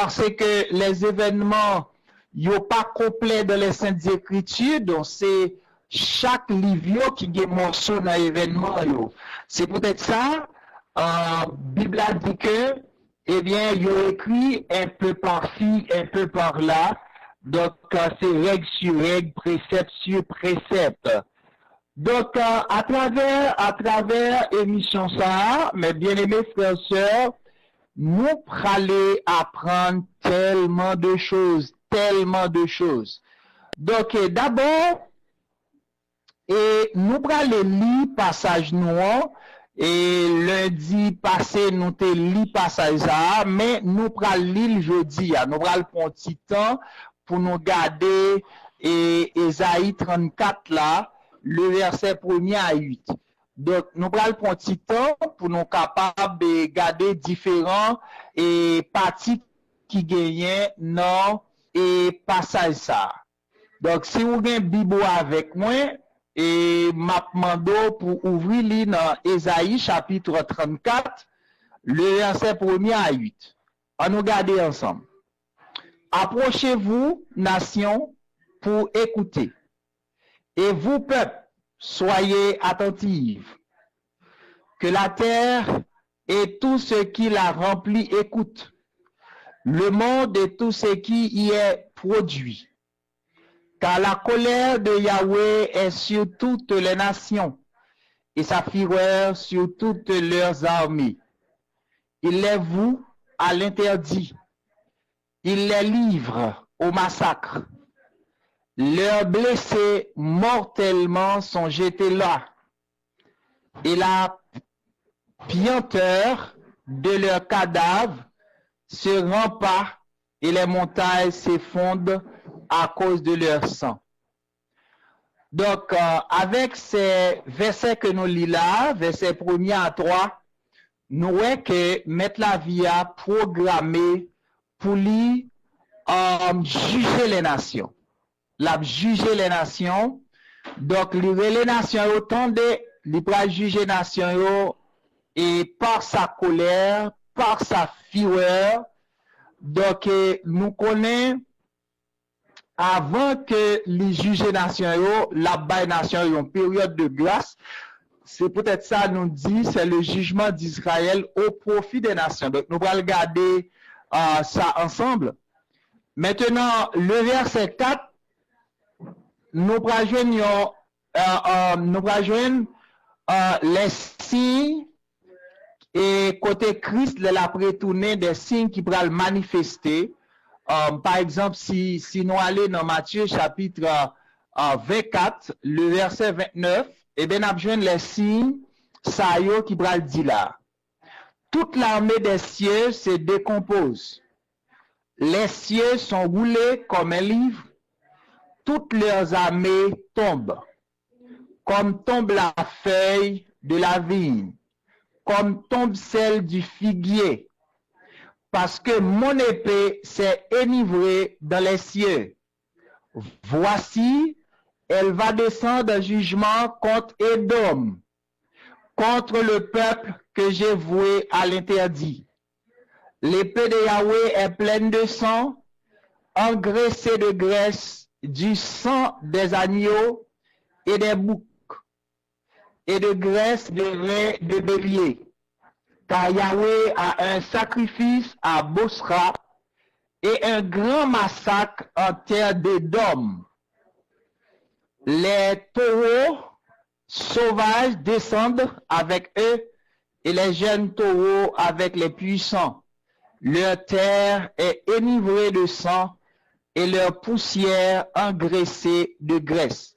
parce que les événements yo pas complets dans les Saintes Écritures, donc c'est chaque livre qui a mention dans l'événement yo. C'est peut-être ça, Bible a dit que, eh bien, il a écrit un peu par-ci, un peu par-là, donc c'est règle sur règle, précepte sur précepte. Donc, à travers émission ça, mes bien-aimés frères et sœurs, nous allons apprendre tellement de choses, tellement de choses. Donc, d'abord, et nous allons lire passage noir, et lundi passé, nous te lit passage ça, mais nous allons lire jeudi, nous allons prendre un petit temps pour nous garder, et Ésaïe 34 là, le verset 1er à 8. Donc, nous allons prendre un petit temps pour nous capables de garder différents et parties qui gagnent dans et passage ça. Donc, si vous avez une Bible avec moi, et m'a demandé pour ouvrir li dans Ésaïe chapitre 34, le verset 1er à 8. On nous garder ensemble. Approchez-vous, nation, pour écouter. Et vous, peuple, soyez attentifs. Que la terre et tout ce qui la remplit écoutent. Le monde et tout ce qui y est produit. Car la colère de Yahweh est sur toutes les nations et sa fureur sur toutes leurs armées. Il les voue à l'interdit. Il les livre au massacre. Leurs blessés mortellement sont jetés là. Et la pianteur de leurs cadavres se rempart et les montagnes s'effondrent à cause de leur sang. Donc, avec ces versets que nous lisons là, versets 1er à 3, nous voyons que mettre la vie à programmer pour lui juger les nations. La juger les nations. Donc, les nations autant de juger les nations et par sa colère, par sa fureur. Donc, nous connaissons avant que les juges nationaux, la baille nation en période de grâce, c'est peut-être ça nous dit, c'est le jugement d'Israël au profit des nations. Donc, nous allons regarder ça ensemble. Maintenant, le verset 4, nous allons les signes et côté Christ, la prétournée des signes qui pourraient manifester. Par exemple, si nous allons dans Matthieu chapitre 24, le verset 29, eh bien, nous avons les signes, ça y est, qui pourraient dire là. Toute l'armée des cieux se décompose. Les cieux sont roulés comme un livre. Toutes leurs armées tombent. Comme tombe la feuille de la vigne. Comme tombe celle du figuier. Parce que mon épée s'est enivrée dans les cieux. Voici, elle va descendre en jugement contre Édom, contre le peuple que j'ai voué à l'interdit. L'épée de Yahweh est pleine de sang, engraissée de graisse, du sang des agneaux et des boucs, et de graisse de reins de bélier. Car Yahweh a un sacrifice à Bosra et un grand massacre en terre d'Édom. Les taureaux sauvages descendent avec eux et les jeunes taureaux avec les puissants. Leur terre est enivrée de sang et leur poussière engraissée de graisse.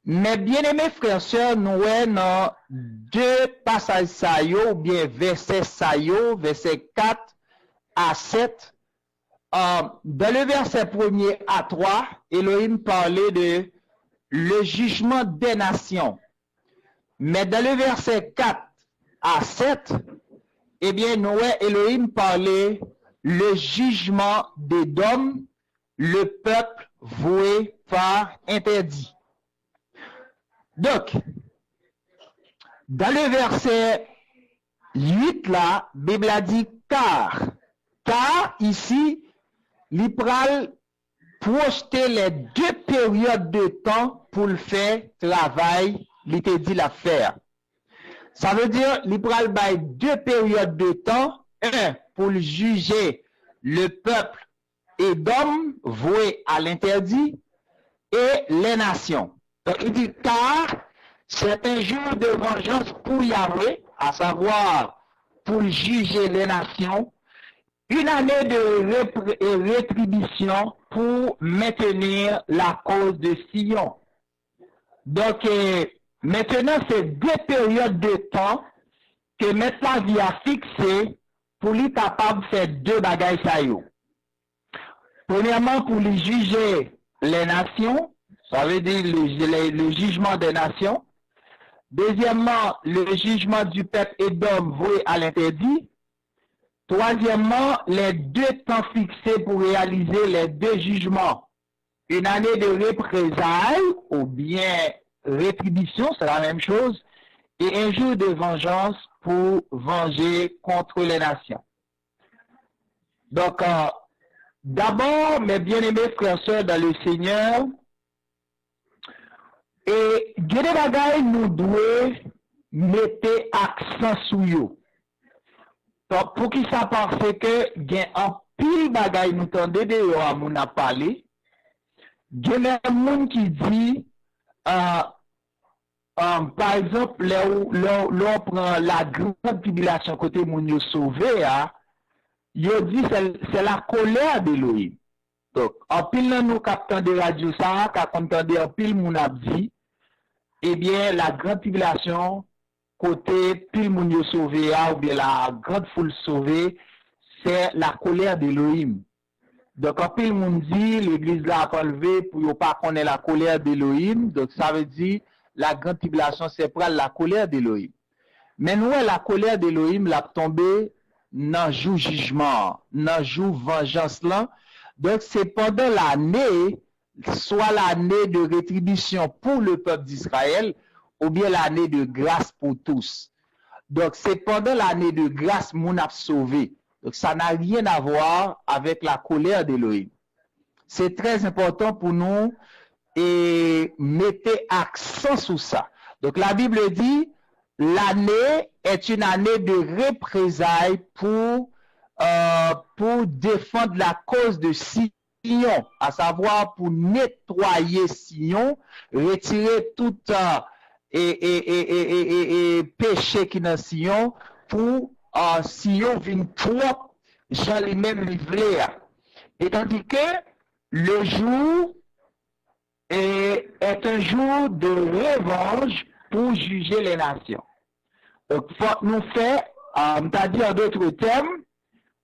Mais bien-aimés frères et sœurs, nous avons deux passages saillants, ou bien versets saillants, versets 4 à 7. Dans le verset 1er à 3, Elohim parlait de le jugement des nations. Mais dans le verset 4 à 7, eh bien, nous avons Elohim parlait le jugement d'Édom, le peuple voué par interdit. Donc, dans le verset 8 là, Bible a dit car car ici, l'Ipral projeter les deux périodes de temps pour le faire travail, il te dit la faire. Ça veut dire, l'Ipral bail deux périodes de temps, un, pour juger le peuple Édom voué à l'interdit et les nations. Donc, il dit, car c'est un jour de vengeance pour Yahweh, à savoir pour juger les nations, une année de rétribution pour maintenir la cause de Sion. Donc, maintenant, c'est deux périodes de temps que maintenant il a fixé pour lui capable de faire deux bagailles ça yo. Premièrement, pour lui juger les nations, ça veut dire le jugement des nations. Deuxièmement, le jugement du peuple Édom voué à l'interdit. Troisièmement, les deux temps fixés pour réaliser les deux jugements. Une année de représailles ou bien rétribution, c'est la même chose, et un jour de vengeance pour venger contre les nations. Donc, d'abord, mes bien-aimés frères et sœurs dans le Seigneur, et Gede Bagay nous doit mettre accent sur eux. Donc, pour qui ça parce que il y a un pile bagay nous tendez de à mon a parlé. Il y a même monde qui dit par exemple, l'on prend la grande tribulation côté moun yo sauvé, yo dit c'est la colère d'Elohim. Donc, en pile nan nous captant de radio ça, quand entendez en pile moun a dit, eh bien, la grande tribulation, côté pile moun yo sauvé, ou bien la grande foule sauvée, c'est la colère d'Elohim. Donc, en pile moun dit, l'église là a enlevé pour yo pas connaître la colère d'Elohim, donc ça veut dire, la grande tribulation, c'est pour la colère d'Elohim. Mais nous, la colère d'Elohim l'a tombé dans le jour jugement, dans le jour vengeance là. Donc, c'est pendant l'année, soit l'année de rétribution pour le peuple d'Israël, ou bien l'année de grâce pour tous. Donc, c'est pendant l'année de grâce qu'on a sauvé. Donc, ça n'a rien à voir avec la colère d'Elohim. C'est très important pour nous et mettez accent sur ça. Donc la Bible dit, l'année est une année de représailles pour défendre la cause de Sion, à savoir pour nettoyer Sion, retirer tout péché qui est dans Sion, pour Sion vienne propre, j'en les mêmes livrés. Et tandis que le jour est un jour de revanche pour juger les nations. Donc, faut nous faire, c'est-à-dire en d'autres termes,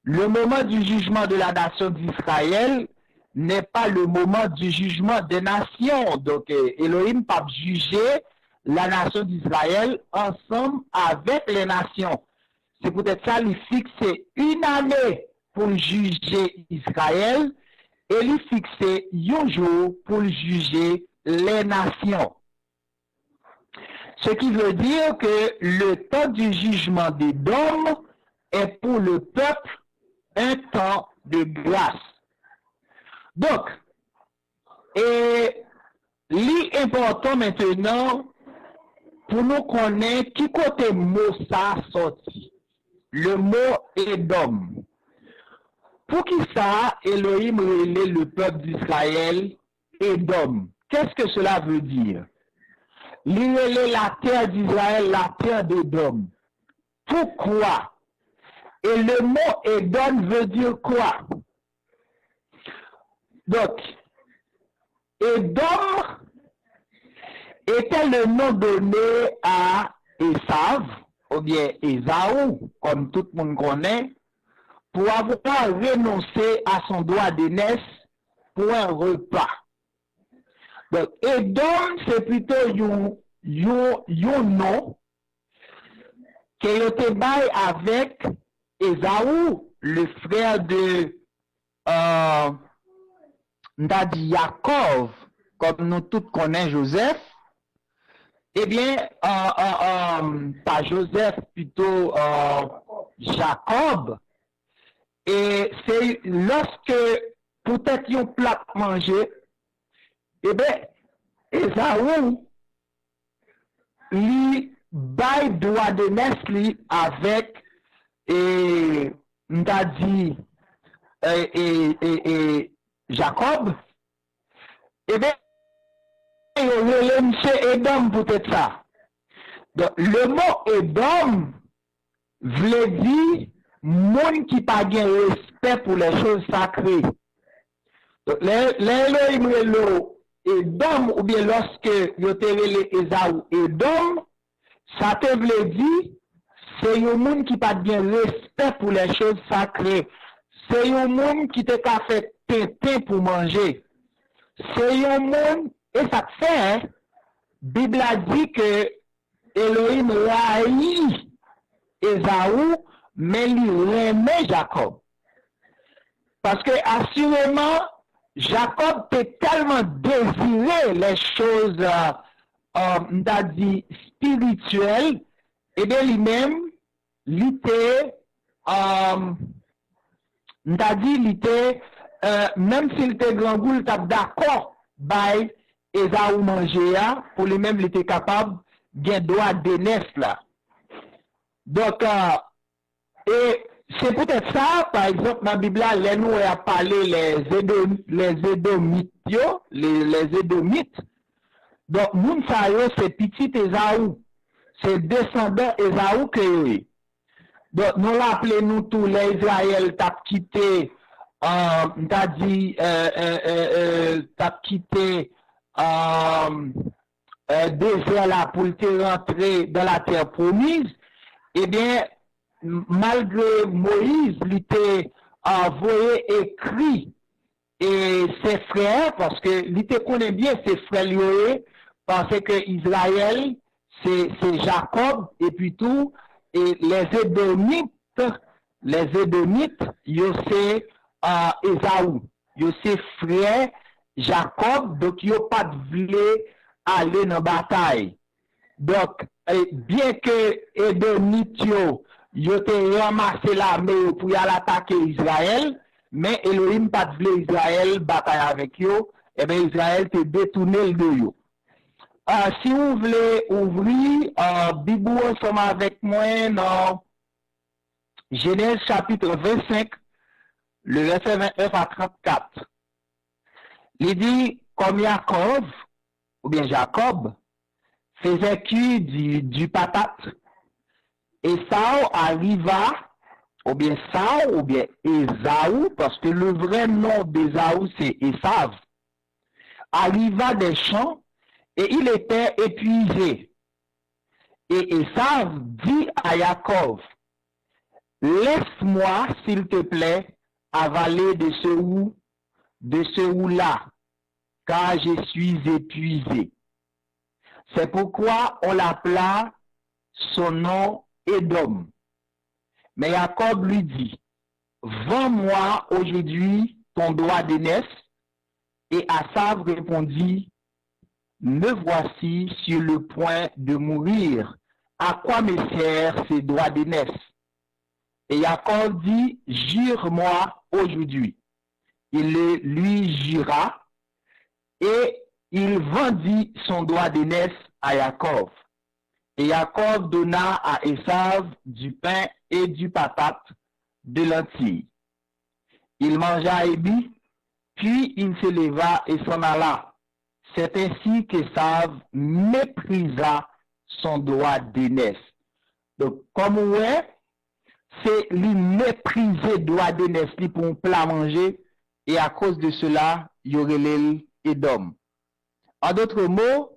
le moment du jugement de la nation d'Israël n'est pas le moment du jugement des nations. Donc, Elohim pas juger la nation d'Israël ensemble avec les nations. C'est peut-être ça, il fixe une année pour juger Israël, et lui fixer un jour pour juger les nations. Ce qui veut dire que le temps du jugement d'Édom est pour le peuple un temps de grâce. Donc, et l'important maintenant, pour nous connaître qui côté mot ça sorti. Le mot Édom. Pour qui ça, Elohim relève le peuple d'Israël Édom? Qu'est-ce que cela veut dire? Il relève la terre d'Israël, la terre d'Édom. Pourquoi? Et le mot Édom veut dire quoi? Donc, Édom était le nom donné à Esav, ou bien Esaou, comme tout le monde connaît, pour avoir renoncé à son droit d'aînesse pour un repas. Donc, Édom, c'est plutôt un nom qui a été bail avec Esaou, le frère de Yaakov, comme nous tous connaissons Joseph. Eh bien, pas Joseph, plutôt Jacob. Et c'est lorsque peut-être yon plat mangé, eh bien, Esaou, li bay droit de naissance li avec, et, m'ta dit, Jacob, eh bien, yon relè m'se Edom peut-être ça. Donc, le mot Edom vle di moun qui pa gen respect pour les choses sacrées. Donc, Elohim relo Edom, ou bien lorsque yo te rele Esaou Edom, ça te vle di, c'est yon moun qui pa gen respect pour les choses sacrées. C'est yon moun qui te ka fait tétin pour manger. C'est yon moun, et ça te fait, hein, Bible a dit que Elohim raï Esaou, mais il remet Jacob. Parce que, assurément, Jacob peut tellement désirer les choses, on a dit, spirituelles, et bien lui-même, il était, on a dit, il était, même s'il était grand goût, il était d'accord, by Esaou manger, pour lui-même, il était capable, bien droit de naître là. Donc, et c'est peut-être ça, par exemple, dans la Bible, là, nous a parlé les Édomites, les Édomites. Donc, moun sa yo, c'est petit Esaou. C'est descendant Esaou que yo. Donc, nous l'appelons nous tous les Israël t'a quitté, t'as dit, t'a quitté, désert là pour te rentrer dans la terre promise. Eh bien, malgré Moïse, il était envoyé écrit et ses frères, parce que il te connaît bien ses frères, parce que Israël, c'est Jacob, et puis tout, et les Édomites, c'est Esaou, c'est frère Jacob, donc ils n'ont pas voulu aller dans la bataille. Donc, bien que Édomite yo te ramassé l'armée pour y aller attaquer Israël, mais Elohim pas voulu Israël bataille avec yo, et bien Israël te détourné le de yo. Si vous voulez ouvrir Bible ensemble avec moi dans Genèse chapitre 25, le verset 29 à 34. Il dit, comme Jacob, ou bien Jacob, faisait cuire du patate. Esau arriva, ou bien Esaou, parce que le vrai nom d'Esaou c'est Esav, arriva des champs et il était épuisé. Et Esav dit à Jacob, laisse-moi, s'il te plaît, avaler de ce roux-là, car je suis épuisé. C'est pourquoi on l'appela son nom Edom. Mais Jacob lui dit, vends-moi aujourd'hui ton droit d'aînesse. Et Esav répondit, me voici sur le point de mourir. À quoi me sert ces droits d'aînesse? Et Jacob dit, jure-moi aujourd'hui. Il lui jura et il vendit son droit d'aînesse à Jacob. Et Jacob donna à Esav du pain et du patate de lentilles. Il mangea et but, puis il se leva et s'en alla. C'est ainsi qu'Esav méprisa son droit d'aînesse. Donc, comme vous voyez, c'est lui mépriser droit d'aînesse pour un plat manger, et à cause de cela, il y aurait l'Édom. En d'autres mots,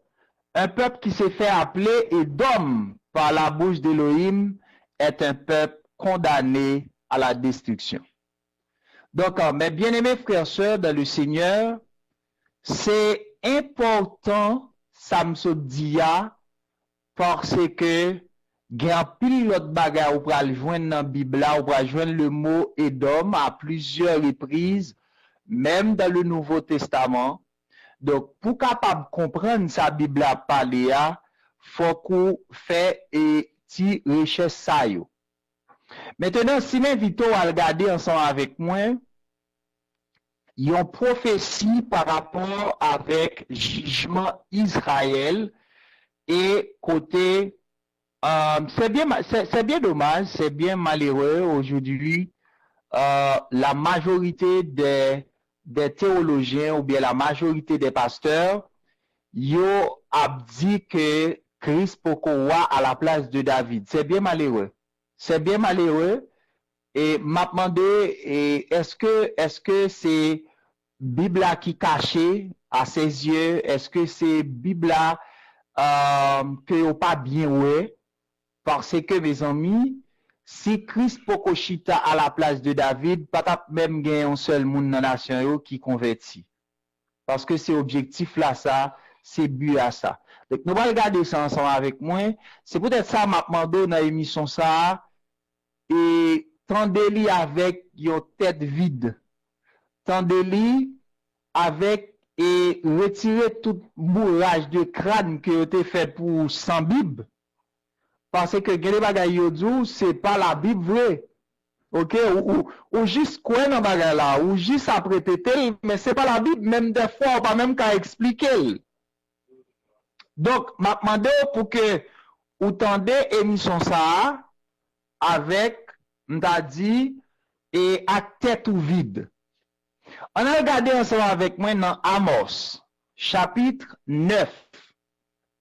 un peuple qui s'est fait appeler Édom par la bouche d'Élohim est un peuple condamné à la destruction. Donc, mes bien-aimés frères et sœurs dans le Seigneur, c'est important, ça me se dit, parce que gen pile l'autre bagay ou pral joindre dans la Bible, ou pral joindre le mot Édom à plusieurs reprises, même dans le Nouveau Testament. Donc, pour capable comprendre sa Bible à parler, faut qu'on fait et ti recherche ça yo. Maintenant, si m'invite à regarder ensemble avec moi, il y a une prophétie par rapport avec jugement Israël et côté, c'est bien dommage, c'est bien malheureux aujourd'hui, la majorité des théologiens ou bien la majorité des pasteurs, yo a dit que Christ pourquoi à la place de David. C'est bien malheureux. C'est bien malheureux. Et m'a demandé, est-ce que c'est Bible qui cachée à ses yeux? Est-ce que c'est Bible que vous pas bien ouais? Parce que mes amis, si Christ Pokochita à la place de David, pas même gagner un seul monde dans la nation qui converti. Parce que c'est objectif là ça, c'est but à ça. Donc nous allons regarder ça ensemble avec moi. C'est peut-être ça m'a demandé dans l'émission ça et tendez-li avec une tête vide. Tendez-li avec et retirer tout bourrage de crâne que vous avez fait pour sans Bible. Parce que gade bagay yo djou, c'est pas la Bible vraie. OK, ou juste quoi dans bagay là, ou juste à répéter, mais c'est pas la Bible, même des fois, pas même qu'à expliquer. Donc, m'a demandé pour que ou tendez émission ça avec m'ta dit et à tête ou vide. On a regardé ensemble avec moi dans Amos, chapitre 9,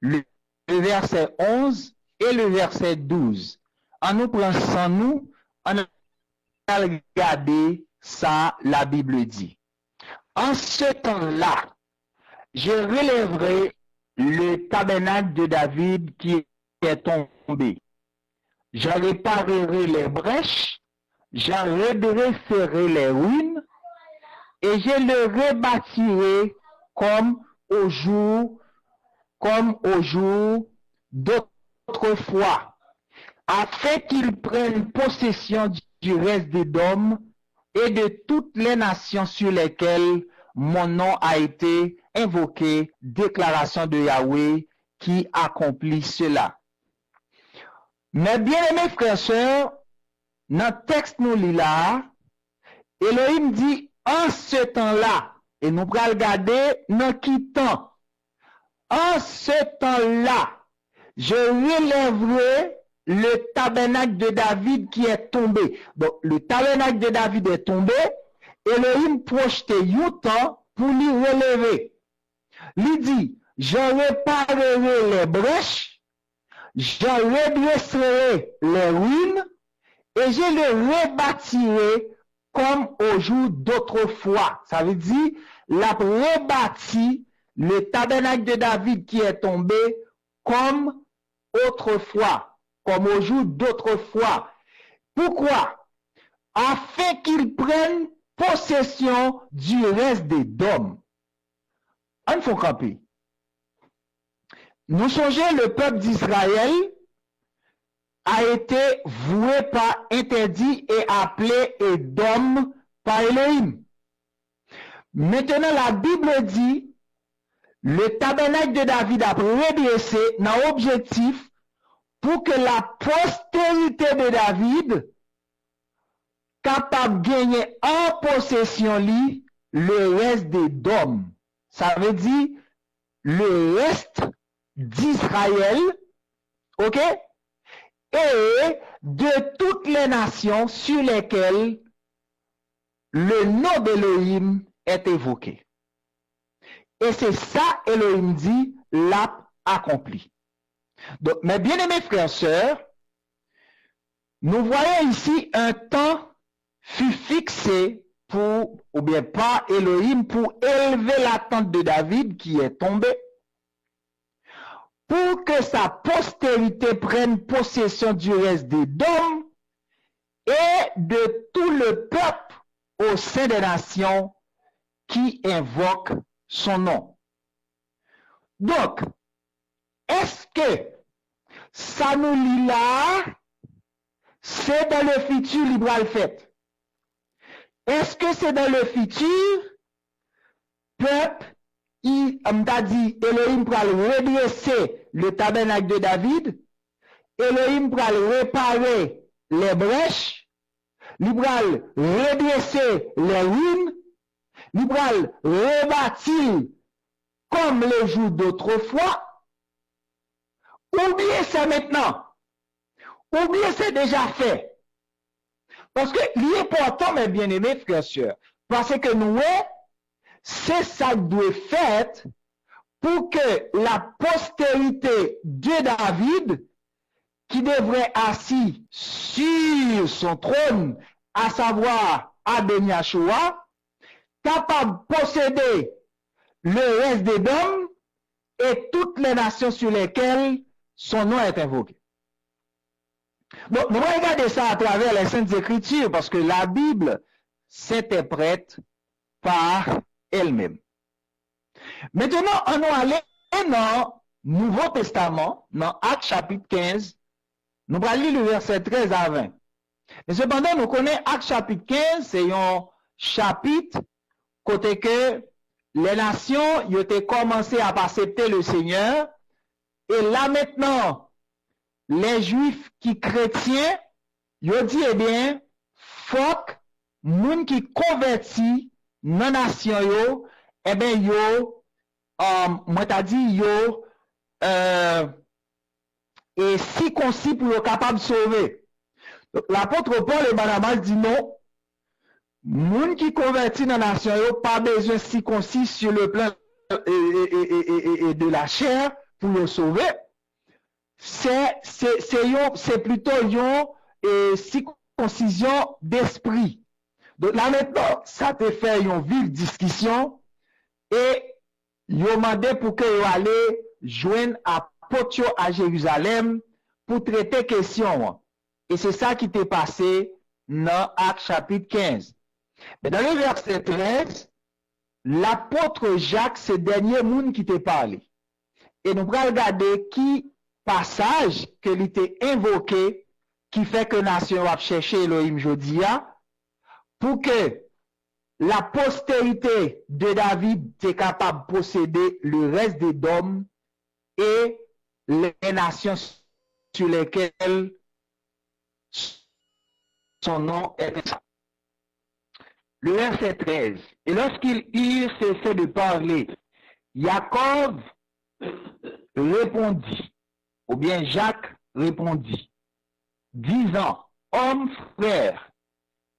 le verset 11 et le verset 12. En nous prenant sans nous, on a regardé ça, la Bible dit. En ce temps-là, je relèverai le tabernacle de David qui est tombé. Je réparerai les brèches, j'en redresserai les ruines, et je le rebâtirai comme au jour d'autrefois, afin qu'ils prennent possession du reste des dômes et de toutes les nations sur lesquelles mon nom a été invoqué, déclaration de Yahweh qui accomplit cela. Mais bien aimés frères et sœurs, dans le texte nous lit là, Elohim dit en ce temps-là, et nous allons regarder dans qui temps. En ce temps-là, je relèverai le tabernacle de David qui est tombé. Donc, le tabernacle de David est tombé, Elohim projetait un temps pour l'y relever. Il dit, je réparerai les brèches, je redresserai les ruines, et je le rebâtirai comme au jour d'autrefois. Ça veut dire, la rebâti le tabernacle de David qui est tombé comme autrefois, comme au jour d'autrefois. Pourquoi? Afin qu'ils prennent possession du reste des dômes. On faut camper. Nous songeons le peuple d'Israël a été voué par interdit et appelé Édom par Elohim. Maintenant, la Bible dit, le tabernacle de David a redressé dans l'objectif pour que la postérité de David capable de gagner en possession li le reste des dômes. Ça veut dire le reste d'Israël, ok? Et de toutes les nations sur lesquelles le nom d'Elohim est évoqué. Et c'est ça, Elohim dit, l'a accompli. Donc, mes bien-aimés frères et sœurs, nous voyons ici un temps fut fixé pour, ou bien par Elohim, pour élever la tente de David qui est tombée, pour que sa postérité prenne possession du reste des dômes et de tout le peuple au sein des nations qui invoquent son nom. Donc, est-ce que ça nous lit là, c'est dans le futur libéral fait? Est-ce que c'est dans le futur, peuple, on t'a dit, Elohim pour redresser le tabernacle de David, Elohim pour réparer les brèches, li pral redresser les ruines, li pral rebâtir comme les jours d'autrefois. Oubliez ça maintenant. Oubliez c'est déjà fait. Parce que l'important, mes bien-aimés frères et sœurs, parce que nous, c'est ça qui doit être fait pour que la postérité de David, qui devrait assis sur son trône, à savoir Adon Yahshua, capable de posséder le reste des dômes et toutes les nations sur lesquelles son nom est invoqué. Donc, nous allons regarder ça à travers les Saintes Écritures parce que la Bible s'interprète par elle-même. Maintenant, on va aller dans le Nouveau Testament, dans Actes chapitre 15. Nous allons lire le verset 13 à 20. Mais cependant, nous connaissons Actes chapitre 15, c'est un chapitre côté que les nations ont commencé à accepter le Seigneur. Et là maintenant, les Juifs qui chrétiens, ils ont dit, eh bien, faut que moun qui converti dans la nation, yo, eh bien, yo, moi t'as dit, yo, et si concis pour être capable de sauver. L'apôtre Paul et Barnabas dit non, moun qui converti dans la nation, yo, pas besoin si concis sur le plan et de la chair pour le sauver. C'est plutôt une circoncision d'esprit. Donc là maintenant, ça te fait une vive discussion et ils ont demandé pour que vous allez joindre apôtre à Jérusalem pour traiter question. Et c'est ça qui t'est passé dans Actes chapitre 15. Mais dans le verset 13, l'apôtre Jacques, c'est le dernier monde qui t'a parlé. Et nous allons regarder qui passage que l'était invoqué qui fait que nation va chercher Elohim Jodia pour que la postérité de David est capable de posséder le reste des dômes et les nations sur lesquelles son nom est. Le verset 13. Et lorsqu'il eut cessé de parler, Jacob répondit, ou bien Jacques répondit, disant, homme frère,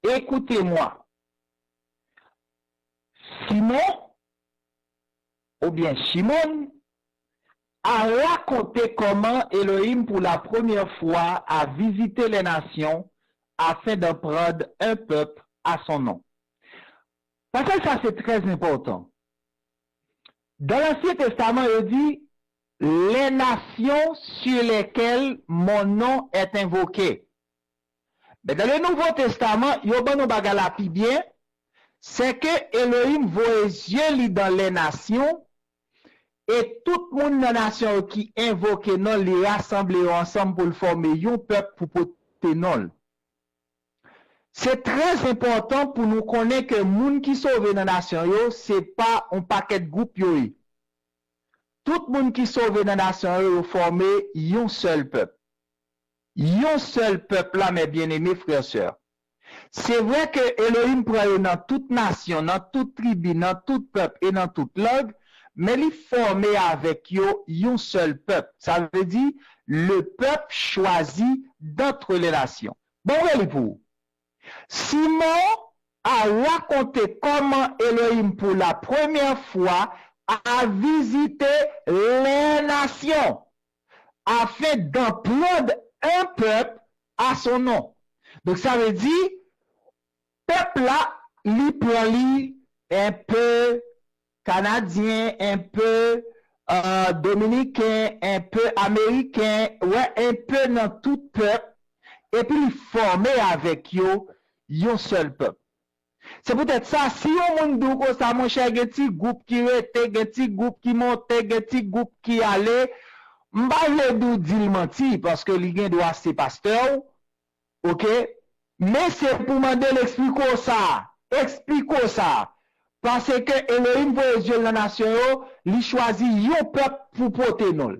écoutez-moi. Simon, ou bien Shimon, a raconté comment Elohim pour la première fois a visité les nations afin de prendre un peuple à son nom. Parce que ça c'est très important. Dans l'Ancien Testament, il dit, les nations sur lesquelles mon nom est invoqué. Mais dans le Nouveau Testament, il y a un bagalapi bien, c'est que Elohim voit les yeux dans les nations et tout le monde dans la nation qui invoque non, les rassembler ensemble pour former un peuple pour porter non. C'est très important pour nous connaître que les gens qui sauve dans la nation, ce n'est pas un paquet de groupes. Tout le monde qui sauve dans la nation, formé un seul peuple. Un seul peuple là, mes bien-aimés frères et sœurs. C'est vrai que Elohim prend dans toute nation, dans toute tribu, dans tout peuple et dans toute langue, mais il formé avec un seul peuple. Ça veut dire le peuple choisi d'entre les nations. Bon, oui, pour vous. Simon a raconté comment Elohim pour la première fois a visité les nations afin d'en prendre un peuple à son nom. Donc ça veut dire, peuple là, il prend un peu canadien, un peu dominicain, un peu américain, ouais, un peu dans tout peuple, et puis il formé avec eux un seul peuple. C'est peut-être ça, si on monde dit ça, mon cher, il y a un petit groupe qui rete, un petit groupe qui monte, un petit groupe qui allait, m'ba le dire menti, parce que l'Igen doit ser pasteur, ok? Mais c'est pour demander l'expliquer ça, expliquer ça. Parce que Elohim voit les yeux de la nation, il choisit un peuple pour porter nous.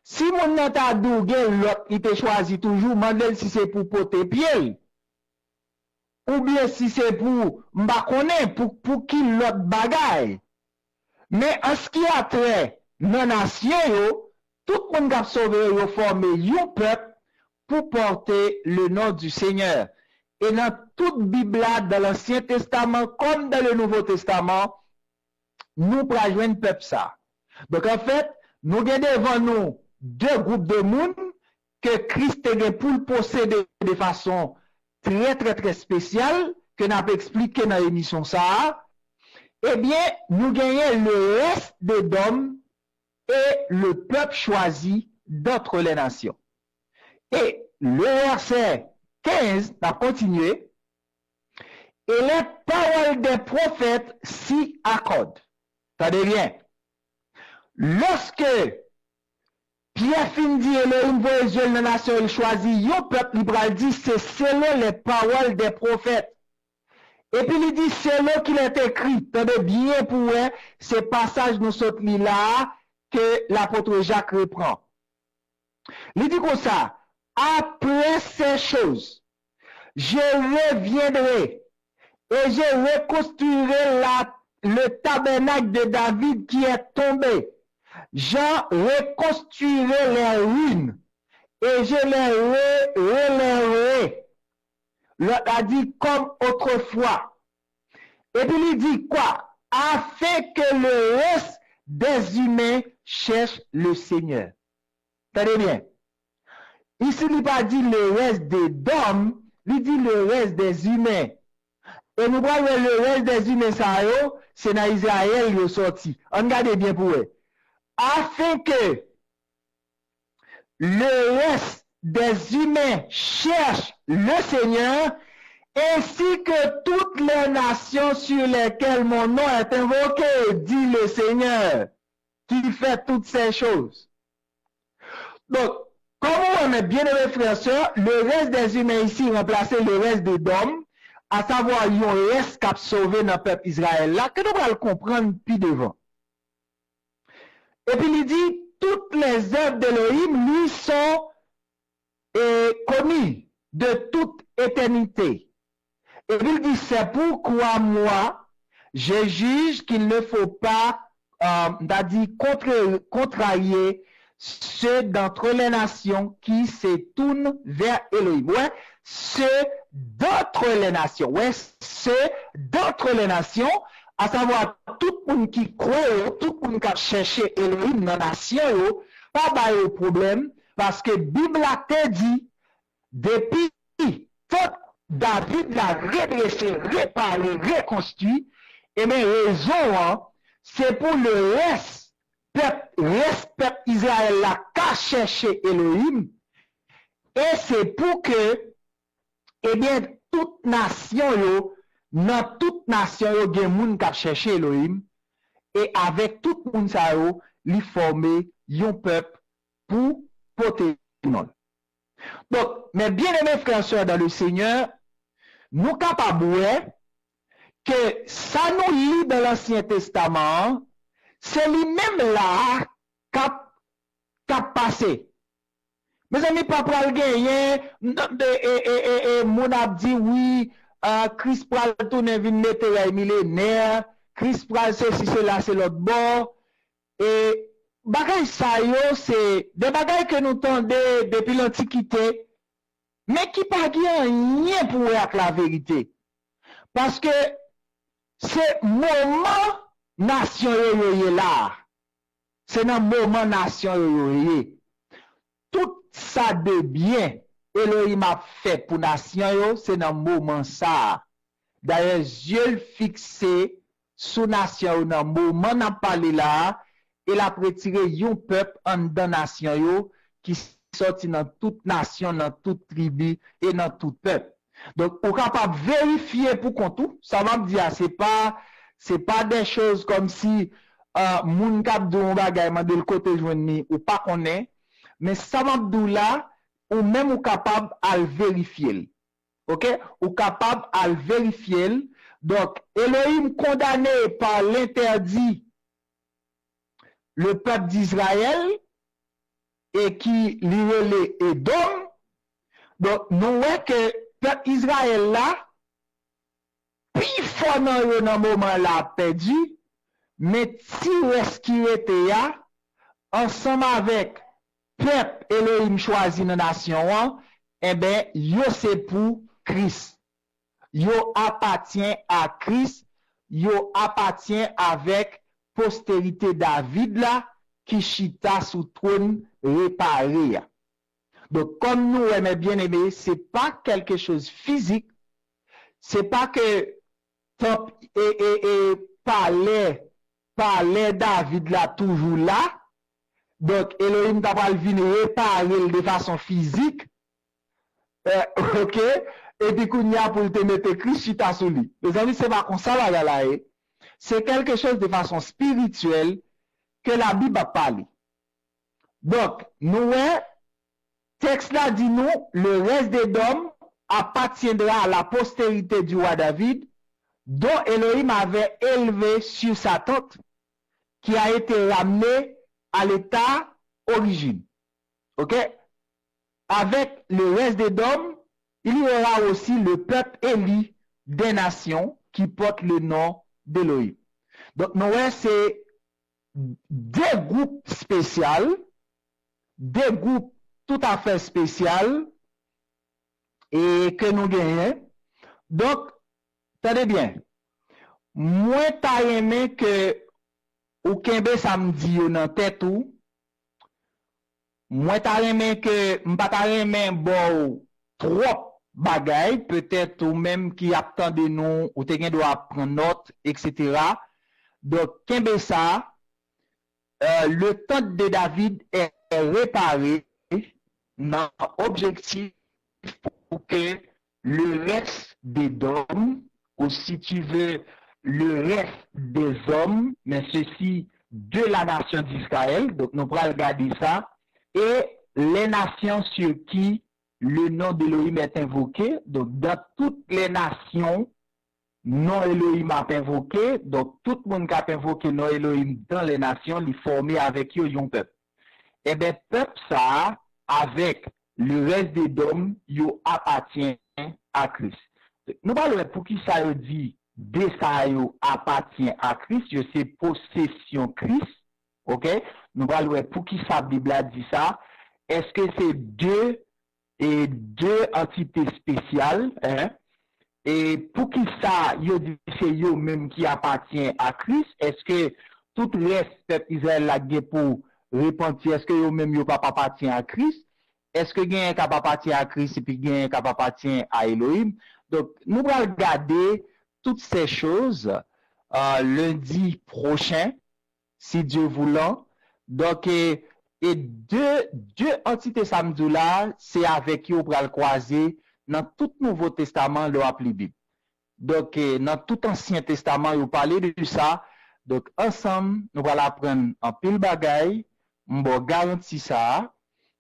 Si mon nan ta dou gen l'autre, il te choisi toujours, mandel si c'est pour porter pied. Ou bien si c'est pour m'ba konnen, pour qui l'autre bagay. Mais en ce qui a trait non nation yo, tout le monde qui a sauvé yo formé yon peuple pour porter le nom du Seigneur. Et dans toute Bible, dans l'Ancien Testament comme dans le Nouveau Testament, nous prenons joindre peuple ça. Donc en fait, nous avons devant nous deux groupes de monde que Christ a pour le posséder de façon très spéciale, que nous avons expliqué dans l'émission ça. Eh bien, nous gagnons le reste des hommes et le peuple choisi d'entre les nations. Et le verset 15 a continué. Et les paroles des prophètes s'y accordent. Attendez bien. Lorsque Pierre fin dit Elohim voye Dieu la nation il choisit, yon peuple libéral dit c'est selon les paroles des prophètes. Et puis il dit selon qu'il est écrit. Attendez bien pour ce passage nous saute là que l'apôtre Jacques reprend. Il dit comme ça, après ces choses, je reviendrai et je reconstruirai le tabernacle de David qui est tombé. Je reconstruirai les ruines et je les relèverai. L'autre a dit comme autrefois. Et puis il dit quoi? Afin que le reste des humains cherche le Seigneur. Tenez bien. Ici, il n'a pas dit le reste des hommes, il dit le reste des humains. Et nous voyons le reste des humains, ça c'est dans Israël, il est sorti. Regardez bien pour eux. Afin que le reste des humains cherche le Seigneur, ainsi que toutes les nations sur lesquelles mon nom est invoqué, dit le Seigneur, qui fait toutes ces choses. Donc, comme on est bien aimé frères et sœurs, le reste des humains ici remplacer le reste des hommes, à savoir, il y a un reste qui a sauvé dans le peuple Israël là, que nous allons le comprendre plus devant. Et puis il dit, toutes les œuvres d'Elohim lui sont connues de toute éternité. Et puis il dit, c'est pourquoi moi, je juge qu'il ne faut pas, contrarier ceux d'entre les nations qui se tournent vers Elohim. Ouais, ceux d'entre les nations. Ouais, ceux d'entre les nations, à savoir tout le monde qui croit, tout le monde qui a cherché Elohim dans la nation, pas de problème, parce que Bible a te dit, depuis tout David l'a redressé, réparé, reconstruit, et bien raison, c'est pour le reste peuple Israël là qu'a cherché Elohim, et c'est pour que, eh bien, toute nation, dans toute nation, il y a des gens qui cherché Elohim, et avec tout le monde, ça lui former un peuple pour porter le nom. Donc, mes bien-aimés frères et sœurs dans le Seigneur, nous sommes capables que ça nous lit dans l'Ancien Testament, c'est lui-même là qu'a passé. Mes amis, pas pral gagner, mon a dit oui, Christ pral tourner vin mettre millénaire, Christ pral ceci, cela, c'est l'autre bord. Et bagay ça yo, c'est des bagages que nous tendons depuis l'Antiquité, mais qui pas rien pour avec la vérité. Parce que c'est moment nation yo là. C'est dans moment nation yo. Tout ça de bien Elohim a fait pour nation yo, c'est dans moment ça. D'ailleurs, Dieu fixé sous nation dans moment n'a parlé là, il a retiré un peuple en dans nation yo qui sorti dans toute nation, dans toute tribu et dans tout peuple. Donc, on est capable de vérifier pour qu'on tout, ça va me dire, c'est pas des choses comme si, moun kap dou bagay man de le côté joindre ou pas connaît, mais ça va me dire là, ou même ou capable à le vérifier. OK? Ou capable à le vérifier. Donc, Elohim condamné par l'interdit, le peuple d'Israël, et qui lié Edom. Donc, nous voyons que peuple Israël là, puis fort dans moment là perdu, mais si est-ce qui était là, ensemble avec peuple Elohim choisi dans la nation, eh bien, yo c'est pour Christ. Yo appartient à Christ, yo appartient avec postérité David là, qui chita sous trône réparé. Donc, comme nous, mes bien-aimés, c'est pas quelque chose physique, c'est pas que parlait David là toujours là. Donc, Elohim t'a pas venir réparer de façon physique. OK? Et puis, qu'on y a pour te mettre Christ chita sous lui. Les amis, c'est pas comme ça là. C'est quelque chose de façon spirituelle que la Bible a parlé. Donc, nous, texte là dit nous, le reste des hommes appartiendra à la postérité du roi David, dont Elohim avait élevé sur sa tente, qui a été ramené à l'état origine. OK? Avec le reste des hommes, il y aura aussi le peuple élu des nations qui porte le nom d'Elohim. Donc, nous, c'est des groupes spéciaux, des groupes tout à fait spéciaux, et que nous gagnons. Donc, tenez bien, moi, t'as aimé que ou kembe samedi ou nan tête ou, moi, t'as aimé que m'pas t'as aimé bon trop bagay, peut-être ou même qui attendent nous, ou te gen doit prendre note, etc. Donc, kembe ça, le temps de David est réparé dans objectif pour que le reste des hommes, ou si tu veux, le reste des hommes, mais ceci de la nation d'Israël, donc nous pourrons regarder ça, et les nations sur qui le nom d'Elohim est invoqué, donc dans toutes les nations, nom Elohim a invoqué, donc tout le monde qui a invoqué nom Elohim dans les nations, il formé avec eux un peuple. Eh bien, peuple ça, avec le reste des hommes, il appartient à Christ. Nous parlons pour qui ça dit, de ça appartient à Christ, c'est possession Christ, ok? Nous parlons pour qui ça Bible a dit ça. Est-ce que c'est deux entités spéciales, hein? Et pour qui ça, c'est eux même qui appartient à Christ, est-ce que tout le reste peuple Israël la pour repentir, est-ce que eux même yo pas appartient à Christ? Est-ce que gain qui appartient à Christ et puis gain qui appartient à Elohim? Donc nous allons regarder toutes ces choses lundi prochain, si Dieu voulant. Donc et deux entités samedi là, c'est avec eux pour le croiser dans tout Nouveau Testament le Bible. Donc dans tout Ancien Testament, vous parlez de ça. Donc ensemble, nous allons apprendre en pile bagaille, on va garantir ça.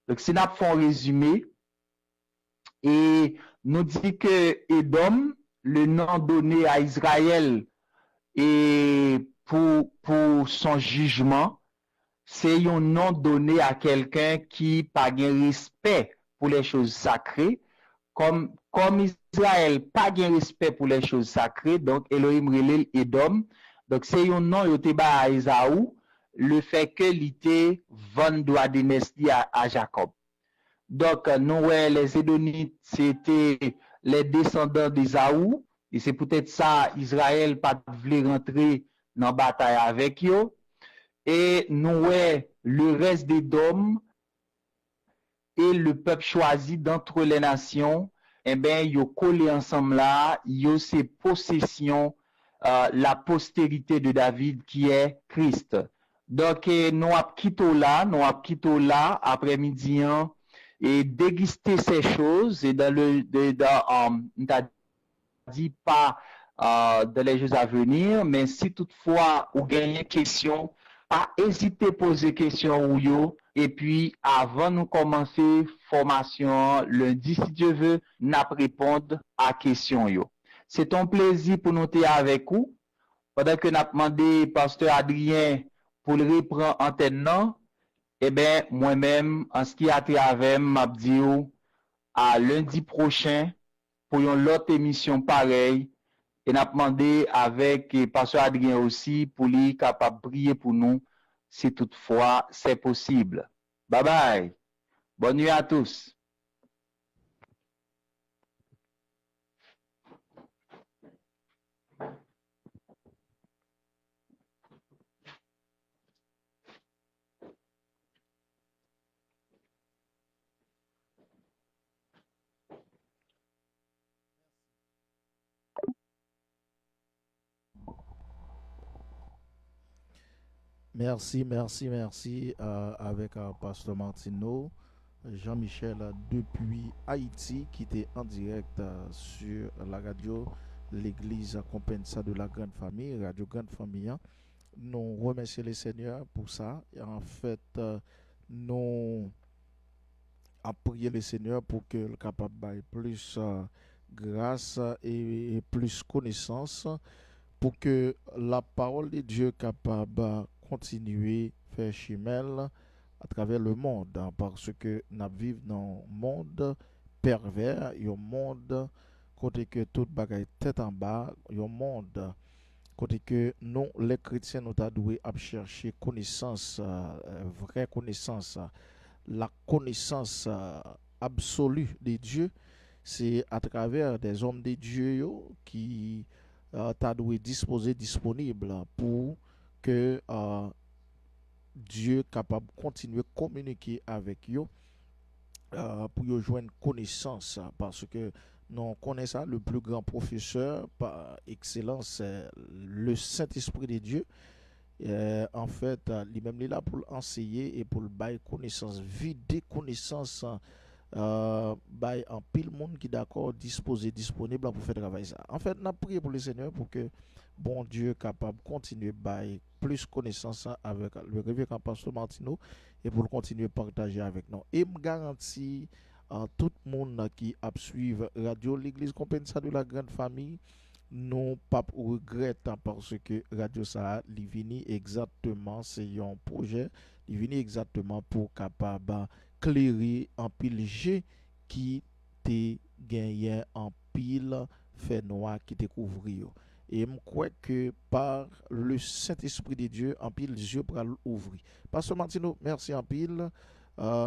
Donc si nous faisons un résumé et nous dit que Edom, le nom donné à Israël et pour son jugement, c'est un nom donné à quelqu'un qui n'a pas de respect pour les choses sacrées. Comme Israël pas de respect pour les choses sacrées, donc Elohim relève Edom. Donc c'est un nom yote ba à Esaou, le fait que l'ité vend droit de Nesli à Jacob. Donc nous les Édonites c'était les descendants d'Esaou et c'est peut-être ça Israël pas voulait rentrer dans bataille avec eux. Et nous le reste des d'hommes et le peuple choisi d'entre les nations, eh bien, ils collé ensemble là, ils c'est possession, la postérité de David qui est Christ. Donc, nous avons quitté là, après-midi, et déguster ces choses, et on t'a dit pas dans les jours à venir, mais si toutefois vous gagnez question, pas hésiter à poser question ou yo, et puis avant nous commencer formation lundi si Dieu veut, n'a répondre à question yo. C'est un plaisir pour nous être avec vous. Pendant que n'a demandé pasteur Adrien pour le reprendre antenne non, Eh bien, moi-même, en ce qui a travers, m'a dit à lundi prochain pour une autre émission pareille. Et n'a demandé avec Pasteur Adrien aussi pour lui capable de prier pour nous si toutefois c'est possible. Bye bye. Bonne nuit à tous. Merci avec Pasteur Martino, Jean-Michel depuis Haïti qui était en direct sur la radio l'église Compensa de la Grande Famille, Radio Grande Famille, hein. Nous remercions le Seigneur pour ça. Et en fait, nous avons prié le Seigneur pour qu'il soit capable de plus grâce et plus connaissance pour que la parole de Dieu capable de continuer à faire chemin à travers le monde, hein, parce que nous vivons dans un monde pervers, un monde côté que toute bagaille tête en bas, un monde côté que nous les chrétiens nous avons à chercher connaissance, vraie connaissance, la connaissance absolue de Dieu, c'est à travers des hommes de Dieu qui t'a doué disposer disponible pour que Dieu capable de continuer à communiquer avec eux pour y joindre connaissance parce que nous connaissons ça, le plus grand professeur par excellence, c'est le Saint-Esprit de Dieu. En fait, lui-même il est là pour enseigner et pour le bailler connaissance, vider connaissance en pile monde qui d'accord disposé disponible pour faire travailler ça. En fait, n'a prié pour le Seigneur pour que bon Dieu capable de continuer bailler plus connaissance avec le révérend pasteur Martino et pour continuer à partager avec nous. Et me garantit tout le monde qui a suivi Radio l'Église Compensa de la Grande Famille non pas regrette parce que Radio ça li vini exactement c'est un projet li vini exactement pour capable clairer en pile G qui te gagné en pile fait noir qui te couvri yo. Et je crois que par le Saint-Esprit de Dieu, en pile yeux pour l'ouvrir. Pasteur Martino, merci en pile.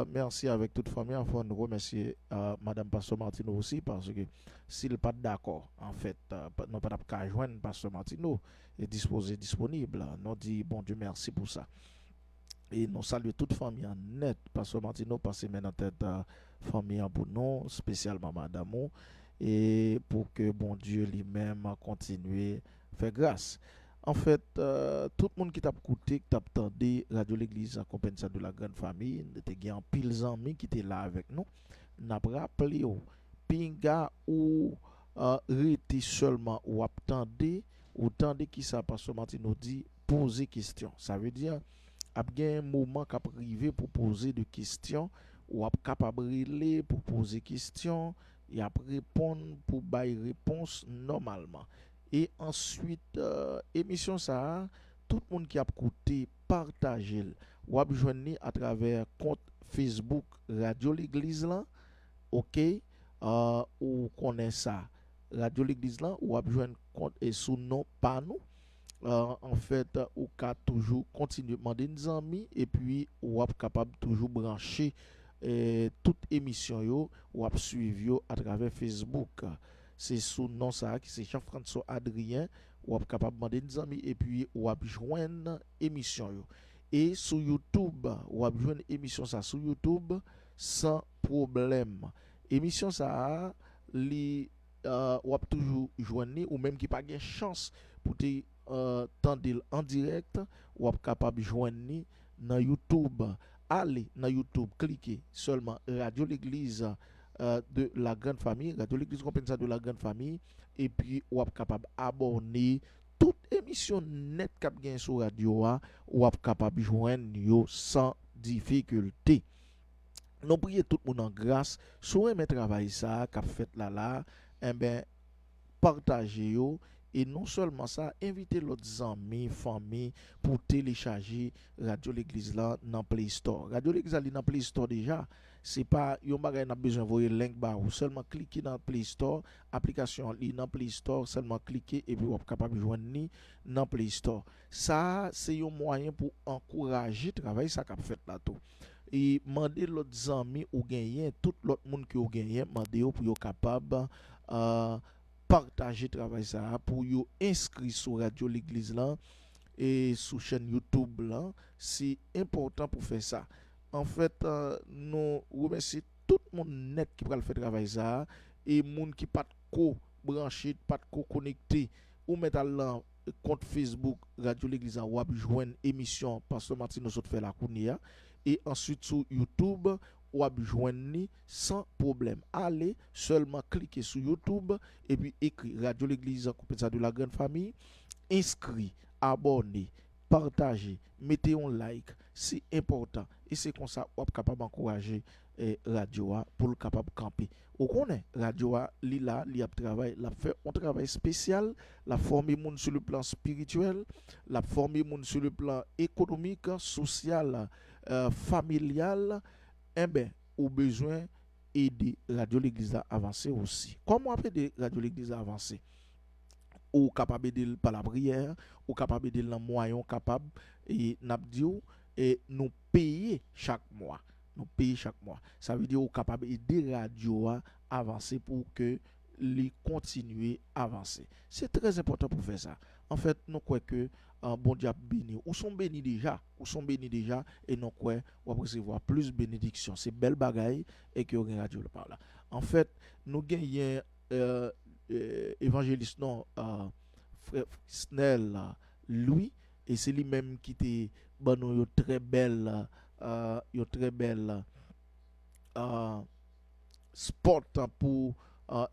Merci avec toute famille. Enfin, nous remercier Madame Pasteur Martino aussi parce que s'il n'est pas d'accord, en fait, nous pas qu'à joindre Pasteur Martino est disposé, disponible. Nous dit bon Dieu merci pour ça. Et nous saluons toute famille en net. Pasteur Martino passe maintenant tête famille pour nous, spécialement Madame, et pour que bon Dieu lui-même continue à faire grâce. En fait, tout le monde qui t'a écouté, qui t'a entendu Radio l'Église accompagne ça de la grande famille, il y a un pile amis qui étaient là avec nous. N'a rappelé pinga ou rete seulement ou attendez ou tendez qui ça Pasteur Martino dit poser question. Ça veut dire ap gen un moment k'ap rive pour poser des questions ou ap capable relé pour poser questions et ap répondre pour bay réponse normalement. Et ensuite émission ça tout le monde qui a écouté partager ou ap joindre à travers compte Facebook Radio l'Église là, OK, ou connaît ça Radio l'Église là ou ap joindre compte et sous nom pas nous en fait, ou ka toujours continuer demander des amis et puis ou ap capable toujours brancher toute émission yo ou ap suivre yo à travers Facebook. C'est sous nom ça qui c'est Jean-François Adrien ou ap capable demander des amis et puis ou ap joindre émission yo. Et sur YouTube, ou ap joindre émission ça sur YouTube sans problème. Émission ça li ou ap toujours joindre ou même qui pas gain chance pour te tendez en direct ou êtes capable de joindre dans YouTube. Allez dans YouTube, cliquez seulement Radio l'Église de la Grande Famille, Radio l'Église Compensa de la Grande Famille, et puis ou êtes capable d'abonner toute émission net cap gain sur radio ou êtes capable de joindre yo sans difficulté. Nous prions tout le monde en grâce, sur un travail ça qu'a fait là, eh ben partagez yo et non seulement ça, inviter l'autre amis, famille pour télécharger Radio l'Église là dans Play Store. Radio l'Église là dans Play Store déjà. C'est pas yon bagay n'a besoin envoyer link ba ou seulement cliquer dans Play Store, application li dans Play Store, seulement cliquer et puis vous êtes capable de joindre ni dans Play Store. Ça c'est un moyen pour encourager travail ça qu'a fait là tout. Et demander l'autre amis ou gagner tout l'autre monde qui ou gagner demander pour yo capable partager travail ça pour yo inscrit sur Radio l'Église là et sur chaîne YouTube là, c'est important pour faire ça. En fait, nous remercions tout le monde net qui va faire travail ça et monde qui pas co branché, pas co connecté ou mettre là compte Facebook Radio l'Église ou joindre émission Pasteur Martino saute fait la kounia et ensuite sur YouTube ou joindre sans problème. Allez seulement cliquer sur YouTube et puis écrire Radio l'Église Compagnie de la Grande Famille, inscrit, abonné, partagez, mettez un like, c'est important et c'est comme ça on est capable d'encourager radio pour le capable camper. On connaît radio li là, li a travail, la fait un travail spécial, la former monde sur le plan spirituel, la former monde sur le plan économique, social, familial, eh ben au besoin aider radio l'église à avancer aussi. Comment aider radio l'église à avancer? Ou capable de par la prière, ou capable de dans moyen capable et n'abdio et nous payer chaque mois. Nous payer chaque mois. Ça veut dire ou capable aider radio à avancer pour que les continuer à avancer. C'est très important pour faire ça. En fait, nous croyons que bon Dieu béni. Ou sont bénis déjà et nous croyons on va recevoir plus bénédiction. C'est belle bagaille et que on radio par là. En fait, nous gagnons évangéliste non frère Snell Louis et c'est lui-même qui était bon yo très belle sport pour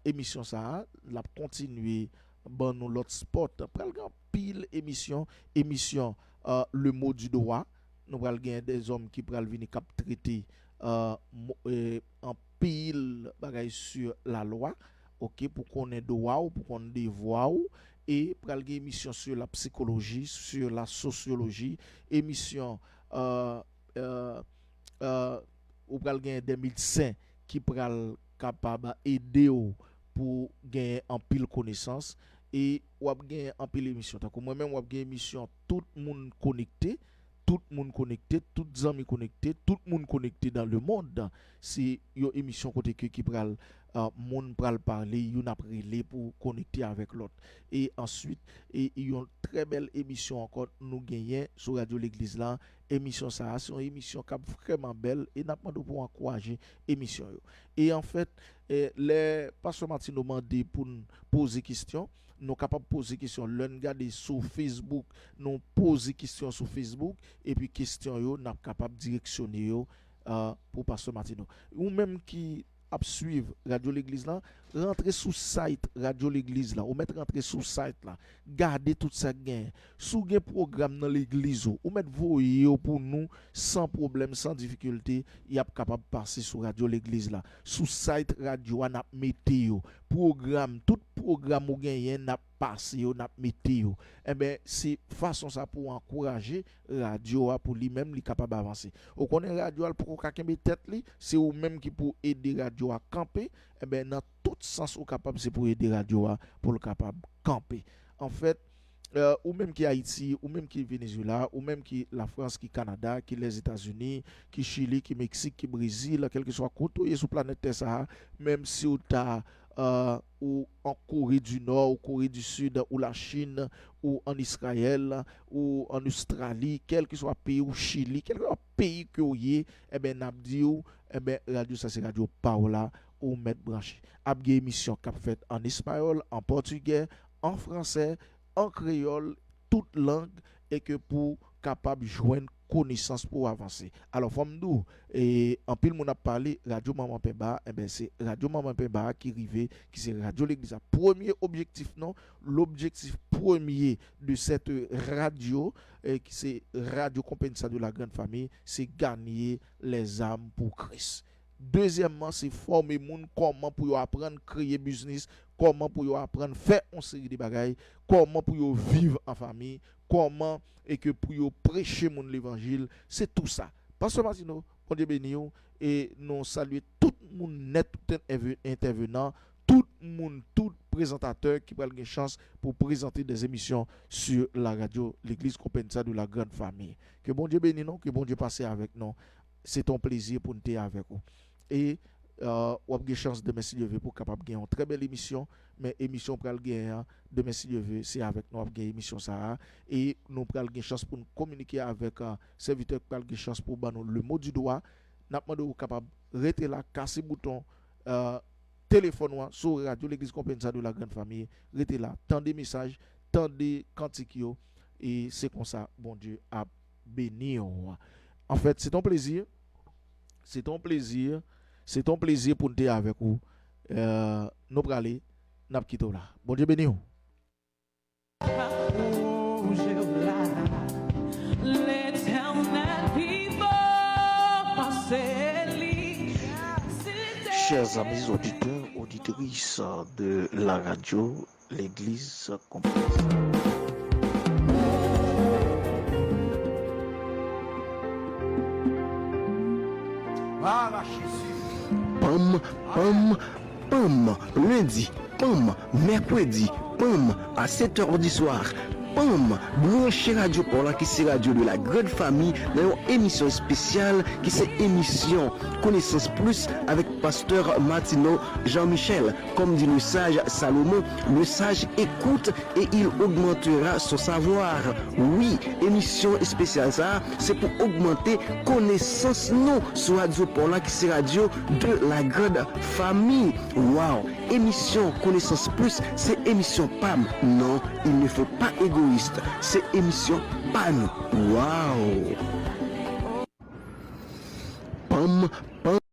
émission ça la continuer bon nous l'autre sport pral grand pile émission le mot du droit nous pral gagner des hommes qui pral venir cap traiter en pile bagay sur la loi. OK pour qu'on ait droit ou pour qu'on ait devoir et pour une émission sur la psychologie, sur la sociologie, émission ou pral gagner des médecins qui pral capable aider pour gagner en pile connaissance et ou gagner en pile émission. Donc moi même ou gagner émission tout le monde connecté, tout le monde connecté, tout les amis connectés, tout le monde connecté dans le monde. C'est une émission côté qui pral monde pral parler, yon après les pour connecter avec l'autre. Et ensuite, et une très belle émission encore nous gagnons sur Radio l'Église là. Émission ça, c'est une émission qui est vraiment belle et n'a pas de pour encourager émission yo. Et en fait, les pasteurs Martino demandé pour nous poser question. Nous capables de poser question l'un regarder sur Facebook nous poser question sur Facebook et puis question yo n'a capable directionner yo pour pasteur Martino ou même qui à suivre Radio l'Église là, rentrer sous site Radio l'Église là, ou mettre rentrer sous site là, garder tout ça gain. Sous gain programme dans l'église ou mettre voyer pour nous sans problème, sans difficulté, y a capable de passer sur Radio l'Église là. Sous site radio a météo, programme, tout programme ou gain n'a passé n'a météo. Eh ben c'est façon ça pour encourager radio pour lui-même li capable d'avancer. Ou connaît radio pour quelqu'un tête li, c'est ou même qui pour aider radio à camper, eh ben dans tout sens ou capable c'est pour aider radio pour le capable camper. En fait, ou même qui Haïti, ou même qui Venezuela, ou même qui la France, qui Canada, qui les États-Unis, qui Chili, qui Mexique, qui Brésil, quel que soit côté sur planète Terre ça, même si ou ta ou en Corée du Nord, ou Corée du Sud, ou la Chine, ou en Israël, ou en Australie, quel que soit pays, ou Chili, quel que soit pays que vous y eh ben n'abdi ou, eh ben radio ça c'est radio Paola ou mettre branché. Abgé émission qu'a fait en espagnol, en portugais, en français, en créole, toute langue et que pour capable joindre connaissance pour avancer. Alors femme nous et en pile mon a parlé Radio Maman Pemba, et ben c'est Radio Maman Pemba qui rivé qui c'est Radio l'Église. Premier objectif non, l'objectif premier de cette radio qui c'est Radio Compagnie de la Grande Famille, c'est gagner les âmes pour Christ. Deuxièmement, c'est former moun comment pour apprendre créer business, comment pour yo apprendre faire une série de bagailles, comment pour yo vivre en famille, comment et que pour yo prêcher mon l'évangile, c'est tout ça. Pasteur Martino, bon Dieu béni yo, et nous saluons tout le monde net, tout intervenant, tout le monde, tout présentateur qui prend une chance pour présenter des émissions sur la radio, l'église Compensa de la grande famille. Que bon Dieu bénisse nous, que bon Dieu passe avec nous. C'est ton plaisir pour nous être avec vous. Et on a une chance de merci Dieu pour capable gagner une très belle émission, mais émission pour gagner de merci Dieu c'est avec nous gagner émission ça et nous pral gagner chance pour nous communiquer avec un serviteur qui pral gagner chance pour nous le mot du doigt. N'a pas de capable rester là casser bouton téléphone sur radio l'église Compensa de la grande famille, restez là, tant des messages, tant des cantiques et c'est comme ça bon Dieu a béni. En fait, c'est ton plaisir. C'est ton plaisir pour nous avec vous. Nous allons aller, nous quittons là. Bon Dieu béni. Chers amis auditeurs, auditrices de la radio, l'église Compensa. Pam, pam, pam, lundi, pam, mercredi, pam, à 7h du soir. Pam, branchez Radio Paula qui c'est radio de la grande famille dans une émission spéciale qui c'est émission Connaissance Plus avec pasteur Martino Jean-Michel. Comme dit le sage Salomon, le sage écoute et il augmentera son savoir. Oui, émission spéciale ça, c'est pour augmenter connaissance nous sur Radio Paula qui c'est radio de la grande famille. Wow, émission Connaissance Plus, c'est émission PAM. Non, il ne faut pas égoïste. C'est émission PAN. Waouh. Pam, pam.